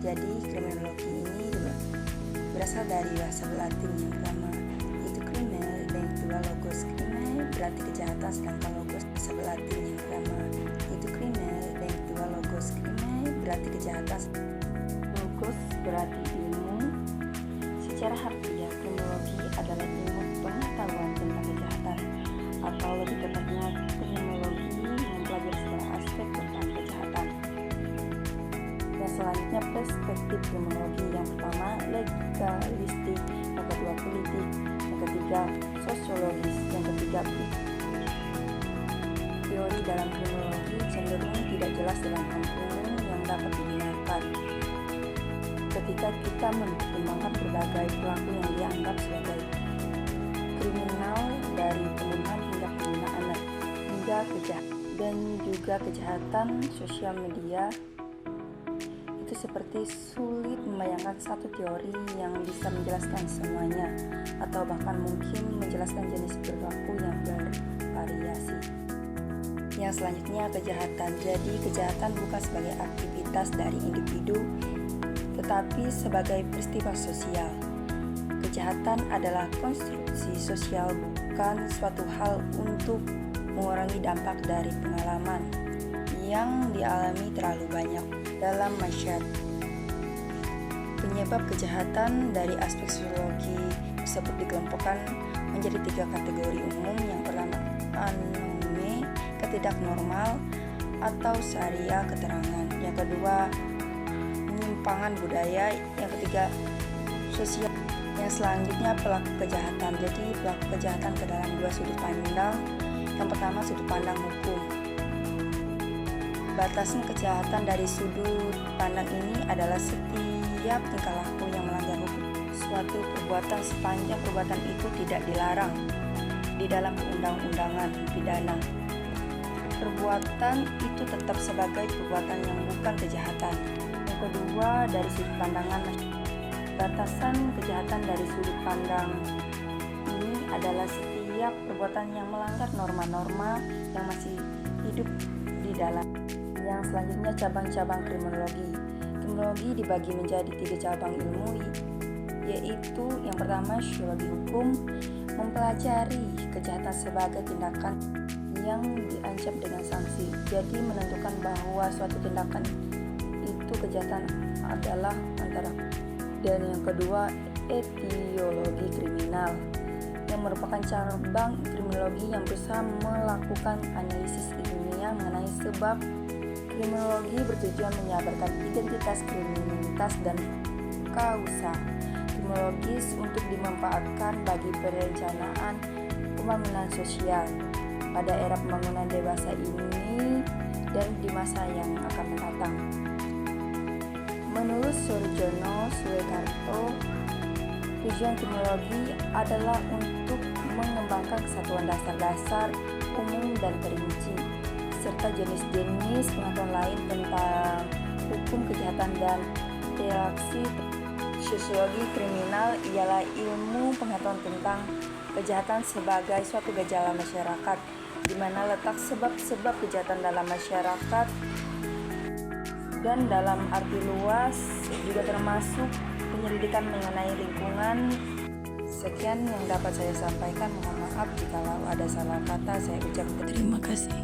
Jadi kriminologi ini berasal dari bahasa Latin yang pertama itu crimen dan yang kedua logos. Crimen berarti kejahatan, sedangkan logos bahasa Latin yang pertama itu crimen dan yang kedua logos. Crimen berarti kejahatan, logos berarti ilmu. Secara harfiah kriminologi adalah ilmu pengetahuan tentang kejahatan, atau lebih tepatnya kriminologi mempelajari segala aspek tentang kejahatan. Yang selanjutnya perspektif kriminologi. Yang pertama legalistik, yang kedua politik, yang ketiga sosiologis, yang ketiga teori dalam kriminologi cenderung tidak jelas dalam umum yang dapat digunakan ketika kita mempertimbangkan berbagai pelaku yang dianggap sebagai kriminal, dari pembunuhan hingga penggunaan anak hingga dan juga kejahatan sosial media. Itu seperti sulit membayangkan satu teori yang bisa menjelaskan semuanya, atau bahkan mungkin menjelaskan jenis perilaku yang bervariasi. Yang selanjutnya kejahatan. Jadi kejahatan bukan sebagai aktivitas dari individu, tetapi sebagai peristiwa sosial. Kejahatan adalah konstruksi sosial, bukan suatu hal untuk mengurangi dampak dari pengalaman yang dialami terlalu banyak dalam masyarakat. Penyebab kejahatan dari aspek sosiologi tersebut dikelompokkan menjadi 3 kategori umum. Yang pertama anome, ketidak normal atau syariah keterangan. Yang kedua penyimpangan budaya. Yang ketiga sosial. Yang selanjutnya pelaku kejahatan. Jadi pelaku kejahatan ke dalam 2 sudut pandang. Yang pertama sudut pandang hukum. Batasan kejahatan dari sudut pandang ini adalah setiap tingkah laku yang melanggar hukum. Suatu perbuatan sepanjang perbuatan itu tidak dilarang di dalam undang-undangan pidana. Perbuatan itu tetap sebagai perbuatan yang bukan kejahatan. Yang kedua dari sudut pandangan. Batasan kejahatan dari sudut pandang ini adalah setiap perbuatan yang melanggar norma-norma yang masih hidup di dalam. Yang selanjutnya cabang-cabang kriminologi. Kriminologi dibagi menjadi 3 cabang ilmu, yaitu yang pertama sosiologi hukum, mempelajari kejahatan sebagai tindakan yang diancam dengan sanksi. Jadi menentukan bahwa suatu tindakan itu kejahatan adalah antara. Dan yang kedua etiologi kriminal, yang merupakan cabang kriminologi yang berusaha melakukan analisis ilmiah mengenai sebab. Kriminologi bertujuan menyabarkan identitas kriminalitas dan kausa kriminologis untuk dimanfaatkan bagi perencanaan pembangunan sosial pada era pembangunan dewasa ini dan di masa yang akan mendatang. Menurut Surjono Suekarto, tujuan kriminologi adalah untuk mengembangkan kesatuan dasar-dasar umum dan perinci, serta jenis-jenis pengetahuan lain tentang hukum kejahatan dan reaksi. Sosiologi kriminal ialah ilmu pengetahuan tentang kejahatan sebagai suatu gejala masyarakat, di mana letak sebab-sebab kejahatan dalam masyarakat, dan dalam arti luas juga termasuk penyelidikan mengenai lingkungan. Sekian yang dapat saya sampaikan. Mohon maaf jika ada salah kata, saya ucapkan terima kasih.